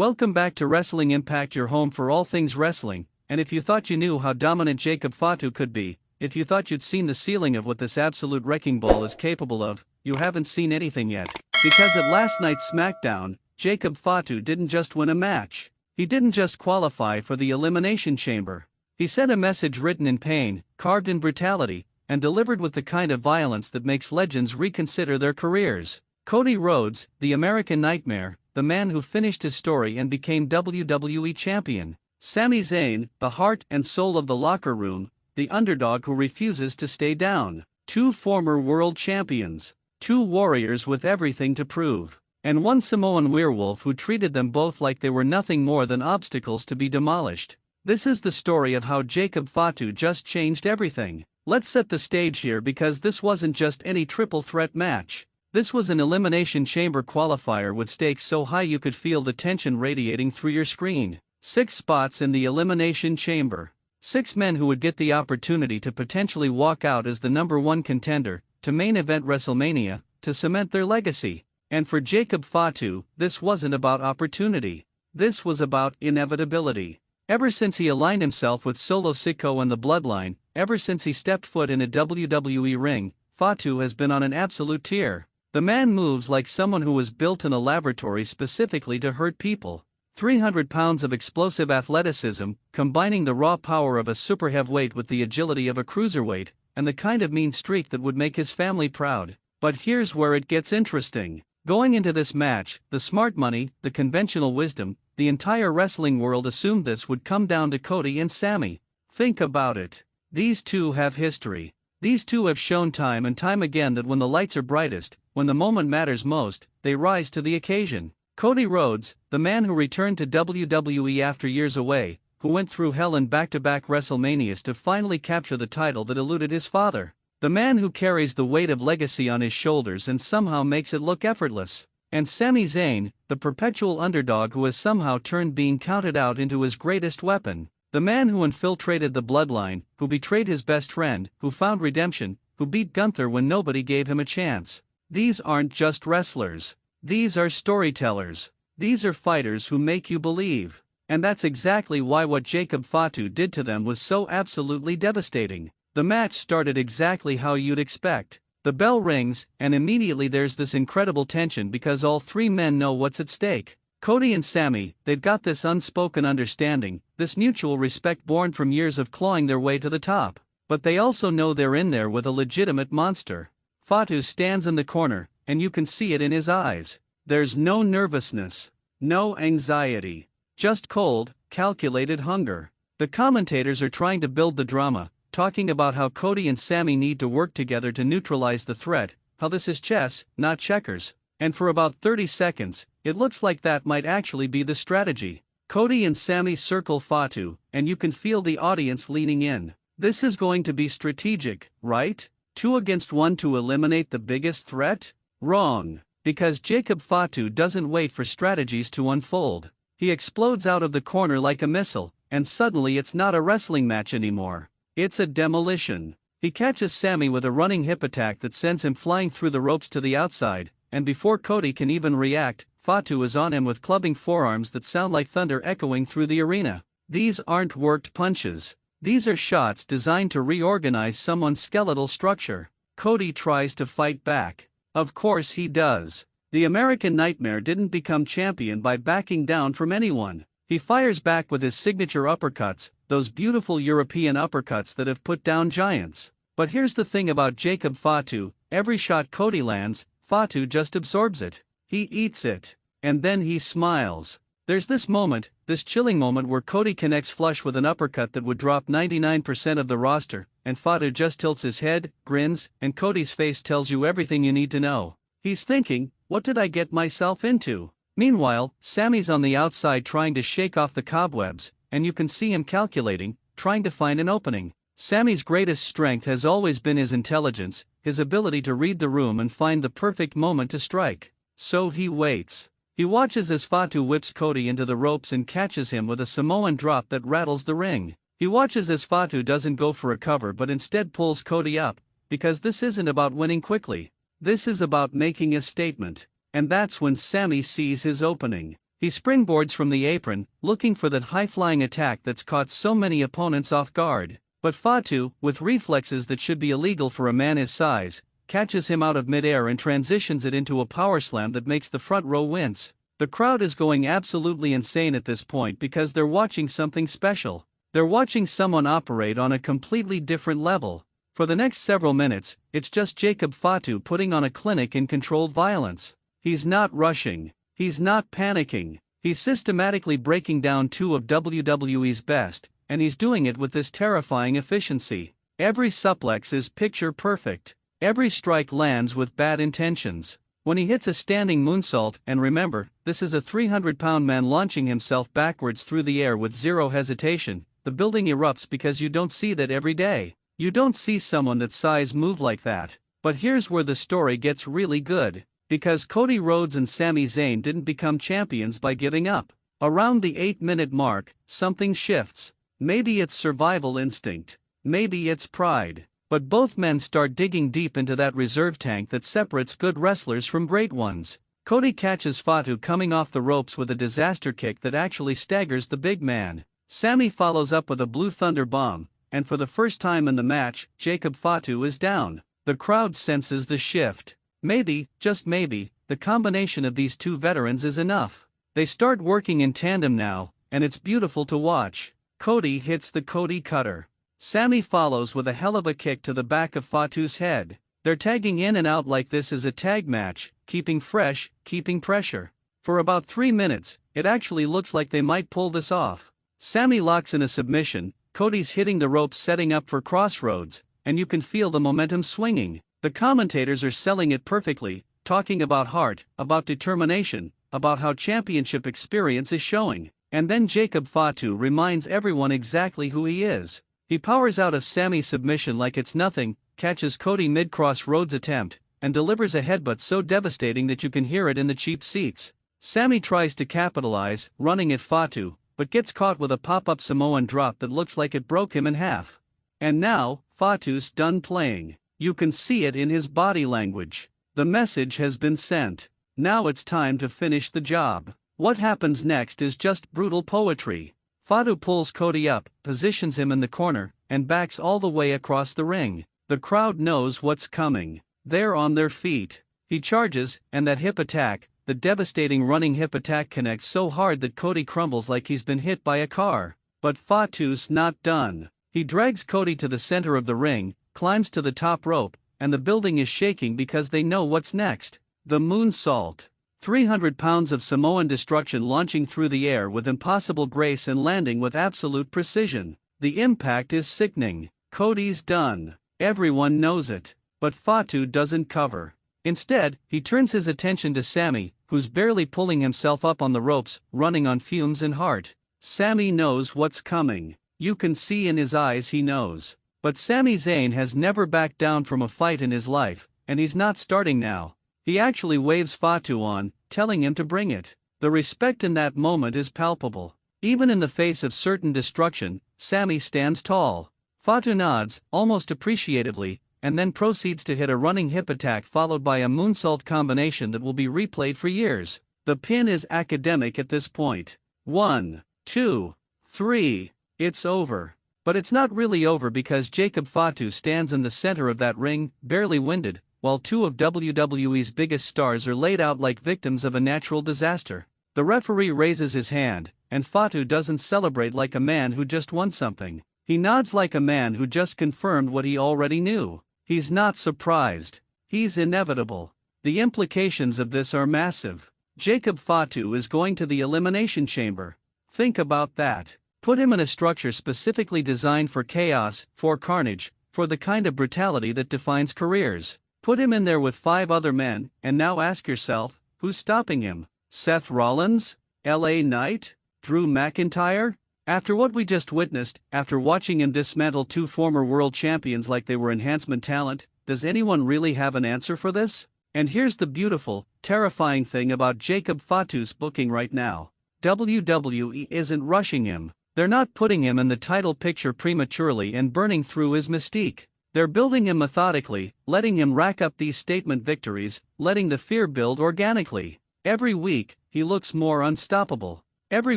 Welcome back to Wrestling Impact, your home for all things wrestling. And if you thought you knew how dominant Jacob Fatu could be, if you thought you'd seen the ceiling of what this absolute wrecking ball is capable of, you haven't seen anything yet. Because at last night's SmackDown, Jacob Fatu didn't just win a match. He didn't just qualify for the Elimination Chamber. He sent a message written in pain, carved in brutality, and delivered with the kind of violence that makes legends reconsider their careers. Cody Rhodes, the American Nightmare, the man who finished his story and became WWE Champion. Sami Zayn, the heart and soul of the locker room, the underdog who refuses to stay down. Two former world champions. Two warriors with everything to prove. And one Samoan werewolf who treated them both like they were nothing more than obstacles to be demolished. This is the story of how Jacob Fatu just changed everything. Let's set the stage here, because this wasn't just any triple threat match. This was an Elimination Chamber qualifier with stakes so high you could feel the tension radiating through your screen. 6 spots in the Elimination Chamber. 6 men who would get the opportunity to potentially walk out as the #1 contender, to main event WrestleMania, to cement their legacy. And for Jacob Fatu, this wasn't about opportunity. This was about inevitability. Ever since he aligned himself with Solo Sikoa and the Bloodline, ever since he stepped foot in a WWE ring, Fatu has been on an absolute tear. The man moves like someone who was built in a laboratory specifically to hurt people. 300 pounds of explosive athleticism, combining the raw power of a super heavyweight with the agility of a cruiserweight, and the kind of mean streak that would make his family proud. But here's where it gets interesting. Going into this match, the smart money, the conventional wisdom, the entire wrestling world assumed this would come down to Cody and Sami. Think about it. These two have history. These two have shown time and time again that when the lights are brightest, when the moment matters most, they rise to the occasion. Cody Rhodes, the man who returned to WWE after years away, who went through hell in back-to-back WrestleManias to finally capture the title that eluded his father. The man who carries the weight of legacy on his shoulders and somehow makes it look effortless. And Sami Zayn, the perpetual underdog who has somehow turned being counted out into his greatest weapon. The man who infiltrated the Bloodline, who betrayed his best friend, who found redemption, who beat Gunther when nobody gave him a chance. These aren't just wrestlers. These are storytellers. These are fighters who make you believe. And that's exactly why what Jacob Fatu did to them was so absolutely devastating. The match started exactly how you'd expect. The bell rings, and immediately there's this incredible tension because all 3 men know what's at stake. Cody and Sami, they've got this unspoken understanding, this mutual respect born from years of clawing their way to the top. But they also know they're in there with a legitimate monster. Fatu stands in the corner, and you can see it in his eyes. There's no nervousness, no anxiety, just cold, calculated hunger. The commentators are trying to build the drama, talking about how Cody and Sami need to work together to neutralize the threat, how this is chess, not checkers. And for about 30 seconds, it looks like that might actually be the strategy. Cody and Sami circle Fatu, and you can feel the audience leaning in. This is going to be strategic, right? 2 against 1 to eliminate the biggest threat? Wrong. Because Jacob Fatu doesn't wait for strategies to unfold. He explodes out of the corner like a missile, and suddenly it's not a wrestling match anymore. It's a demolition. He catches Sami with a running hip attack that sends him flying through the ropes to the outside, and before Cody can even react, Fatu is on him with clubbing forearms that sound like thunder echoing through the arena. These aren't worked punches. These are shots designed to reorganize someone's skeletal structure. Cody tries to fight back. Of course he does. The American Nightmare didn't become champion by backing down from anyone. He fires back with his signature uppercuts, those beautiful European uppercuts that have put down giants. But here's the thing about Jacob Fatu, every shot Cody lands, Fatu just absorbs it. He eats it. And then he smiles. There's this moment, this chilling moment where Cody connects flush with an uppercut that would drop 99% of the roster, and Fatu just tilts his head, grins, and Cody's face tells you everything you need to know. He's thinking, what did I get myself into? Meanwhile, Sami's on the outside trying to shake off the cobwebs, and you can see him calculating, trying to find an opening. Sami's greatest strength has always been his intelligence, his ability to read the room and find the perfect moment to strike. So he waits. He watches as Fatu whips Cody into the ropes and catches him with a Samoan drop that rattles the ring. He watches as Fatu doesn't go for a cover but instead pulls Cody up, because this isn't about winning quickly. This is about making a statement. And that's when Sami sees his opening. He springboards from the apron, looking for that high-flying attack that's caught so many opponents off guard. But Fatu, with reflexes that should be illegal for a man his size, catches him out of midair and transitions it into a power slam that makes the front row wince. The crowd is going absolutely insane at this point because they're watching something special. They're watching someone operate on a completely different level. For the next several minutes, it's just Jacob Fatu putting on a clinic in controlled violence. He's not rushing. He's not panicking. He's systematically breaking down two of WWE's best, and he's doing it with this terrifying efficiency. Every suplex is picture perfect. Every strike lands with bad intentions. When he hits a standing moonsault, and remember, this is a 300-pound man launching himself backwards through the air with zero hesitation, the building erupts because you don't see that every day. You don't see someone that size move like that. But here's where the story gets really good. Because Cody Rhodes and Sami Zayn didn't become champions by giving up. Around the 8-minute mark, something shifts. Maybe it's survival instinct. Maybe it's pride. But both men start digging deep into that reserve tank that separates good wrestlers from great ones. Cody catches Fatu coming off the ropes with a disaster kick that actually staggers the big man. Sami follows up with a Blue Thunder bomb, and for the first time in the match, Jacob Fatu is down. The crowd senses the shift. Maybe, just maybe, the combination of these two veterans is enough. They start working in tandem now, and it's beautiful to watch. Cody hits the Cody Cutter. Sami follows with a hell of a kick to the back of Fatu's head. They're tagging in and out like this is a tag match, keeping fresh, keeping pressure. For about 3 minutes, it actually looks like they might pull this off. Sami locks in a submission, Cody's hitting the ropes setting up for crossroads, and you can feel the momentum swinging. The commentators are selling it perfectly, talking about heart, about determination, about how championship experience is showing. And then Jacob Fatu reminds everyone exactly who he is. He powers out of Sami's submission like it's nothing, catches Cody mid-cross Rhodes attempt, and delivers a headbutt so devastating that you can hear it in the cheap seats. Sami tries to capitalize, running at Fatu, but gets caught with a pop-up Samoan drop that looks like it broke him in half. And now, Fatu's done playing. You can see it in his body language. The message has been sent. Now it's time to finish the job. What happens next is just brutal poetry. Fatu pulls Cody up, positions him in the corner, and backs all the way across the ring. The crowd knows what's coming. They're on their feet. He charges, and that hip attack, the devastating running hip attack, connects so hard that Cody crumbles like he's been hit by a car. But Fatu's not done. He drags Cody to the center of the ring, climbs to the top rope, and the building is shaking because they know what's next. The moonsault. 300 pounds of Samoan destruction launching through the air with impossible grace and landing with absolute precision. The impact is sickening. Cody's done. Everyone knows it. But Fatu doesn't cover. Instead, he turns his attention to Sami, who's barely pulling himself up on the ropes, running on fumes and heart. Sami knows what's coming. You can see in his eyes he knows. But Sami Zayn has never backed down from a fight in his life, and he's not starting now. He actually waves Fatu on, telling him to bring it. The respect in that moment is palpable. Even in the face of certain destruction, Sami stands tall. Fatu nods, almost appreciatively, and then proceeds to hit a running hip attack followed by a moonsault combination that will be replayed for years. The pin is academic at this point. 1, 2, 3, it's over. But it's not really over because Jacob Fatu stands in the center of that ring, barely winded, while two of WWE's biggest stars are laid out like victims of a natural disaster. The referee raises his hand, and Fatu doesn't celebrate like a man who just won something. He nods like a man who just confirmed what he already knew. He's not surprised. He's inevitable. The implications of this are massive. Jacob Fatu is going to the Elimination Chamber. Think about that. Put him in a structure specifically designed for chaos, for carnage, for the kind of brutality that defines careers. Put him in there with 5 other men, and now ask yourself, who's stopping him? Seth Rollins? LA Knight? Drew McIntyre? After what we just witnessed, after watching him dismantle 2 former world champions like they were enhancement talent, does anyone really have an answer for this? And here's the beautiful, terrifying thing about Jacob Fatu's booking right now. WWE isn't rushing him. They're not putting him in the title picture prematurely and burning through his mystique. They're building him methodically, letting him rack up these statement victories, letting the fear build organically. Every week, he looks more unstoppable. Every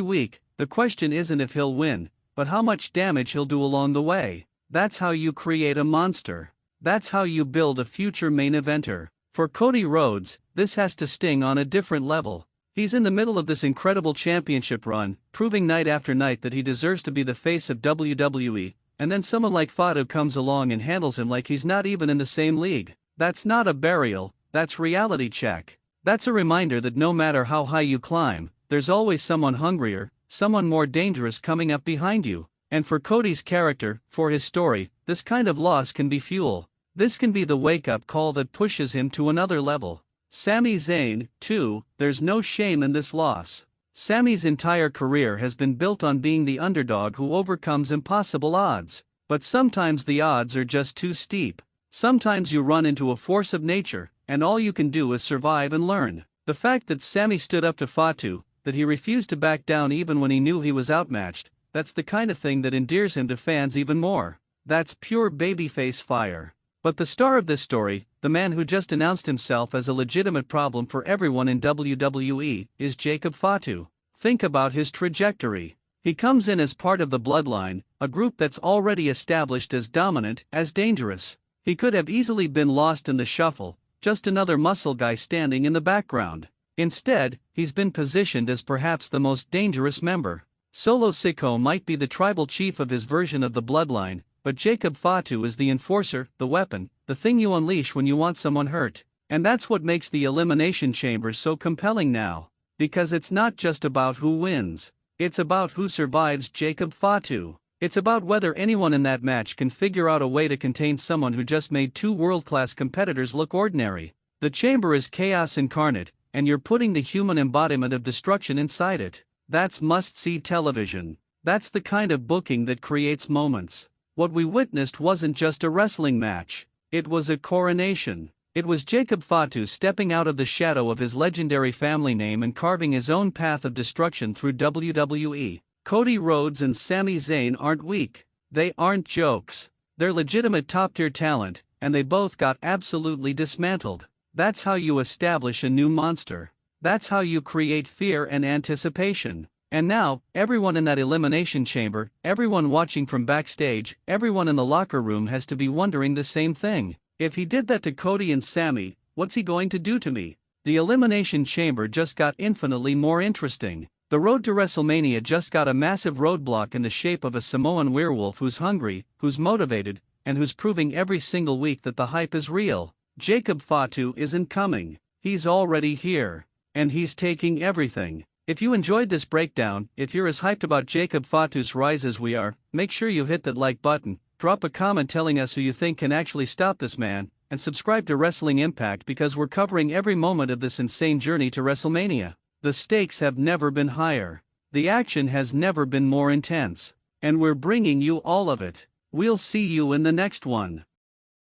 week, the question isn't if he'll win, but how much damage he'll do along the way. That's how you create a monster. That's how you build a future main eventer. For Cody Rhodes, this has to sting on a different level. He's in the middle of this incredible championship run, proving night after night that he deserves to be the face of WWE, and then someone like Fatu comes along and handles him like he's not even in the same league. That's not a burial, that's reality check. That's a reminder that no matter how high you climb, there's always someone hungrier, someone more dangerous coming up behind you. And for Cody's character, for his story, this kind of loss can be fuel. This can be the wake-up call that pushes him to another level. Sami Zayn, too, there's no shame in this loss. Sami's entire career has been built on being the underdog who overcomes impossible odds. But sometimes the odds are just too steep. Sometimes you run into a force of nature, and all you can do is survive and learn. The fact that Sami stood up to Fatu, that he refused to back down even when he knew he was outmatched, that's the kind of thing that endears him to fans even more. That's pure babyface fire. But the star of this story, the man who just announced himself as a legitimate problem for everyone in WWE, is Jacob Fatu. Think about his trajectory. He comes in as part of the Bloodline, a group that's already established as dominant, as dangerous. He could have easily been lost in the shuffle, just another muscle guy standing in the background. Instead, he's been positioned as perhaps the most dangerous member. Solo Sikoa might be the tribal chief of his version of the Bloodline, but Jacob Fatu is the enforcer, the weapon, the thing you unleash when you want someone hurt. And that's what makes the Elimination Chamber so compelling now. Because it's not just about who wins. It's about who survives Jacob Fatu. It's about whether anyone in that match can figure out a way to contain someone who just made two world-class competitors look ordinary. The chamber is chaos incarnate, and you're putting the human embodiment of destruction inside it. That's must-see television. That's the kind of booking that creates moments. What we witnessed wasn't just a wrestling match. It was a coronation. It was Jacob Fatu stepping out of the shadow of his legendary family name and carving his own path of destruction through WWE. Cody Rhodes and Sami Zayn aren't weak. They aren't jokes. They're legitimate top-tier talent, and they both got absolutely dismantled. That's how you establish a new monster. That's how you create fear and anticipation. And now, everyone in that elimination chamber, everyone watching from backstage, everyone in the locker room has to be wondering the same thing. If he did that to Cody and Sami, what's he going to do to me? The elimination chamber just got infinitely more interesting. The road to WrestleMania just got a massive roadblock in the shape of a Samoan werewolf who's hungry, who's motivated, and who's proving every single week that the hype is real. Jacob Fatu isn't coming. He's already here. And he's taking everything. If you enjoyed this breakdown, if you're as hyped about Jacob Fatu's rise as we are, make sure you hit that like button, drop a comment telling us who you think can actually stop this man, and subscribe to Wrestling Impact because we're covering every moment of this insane journey to WrestleMania. The stakes have never been higher. The action has never been more intense. And we're bringing you all of it. We'll see you in the next one.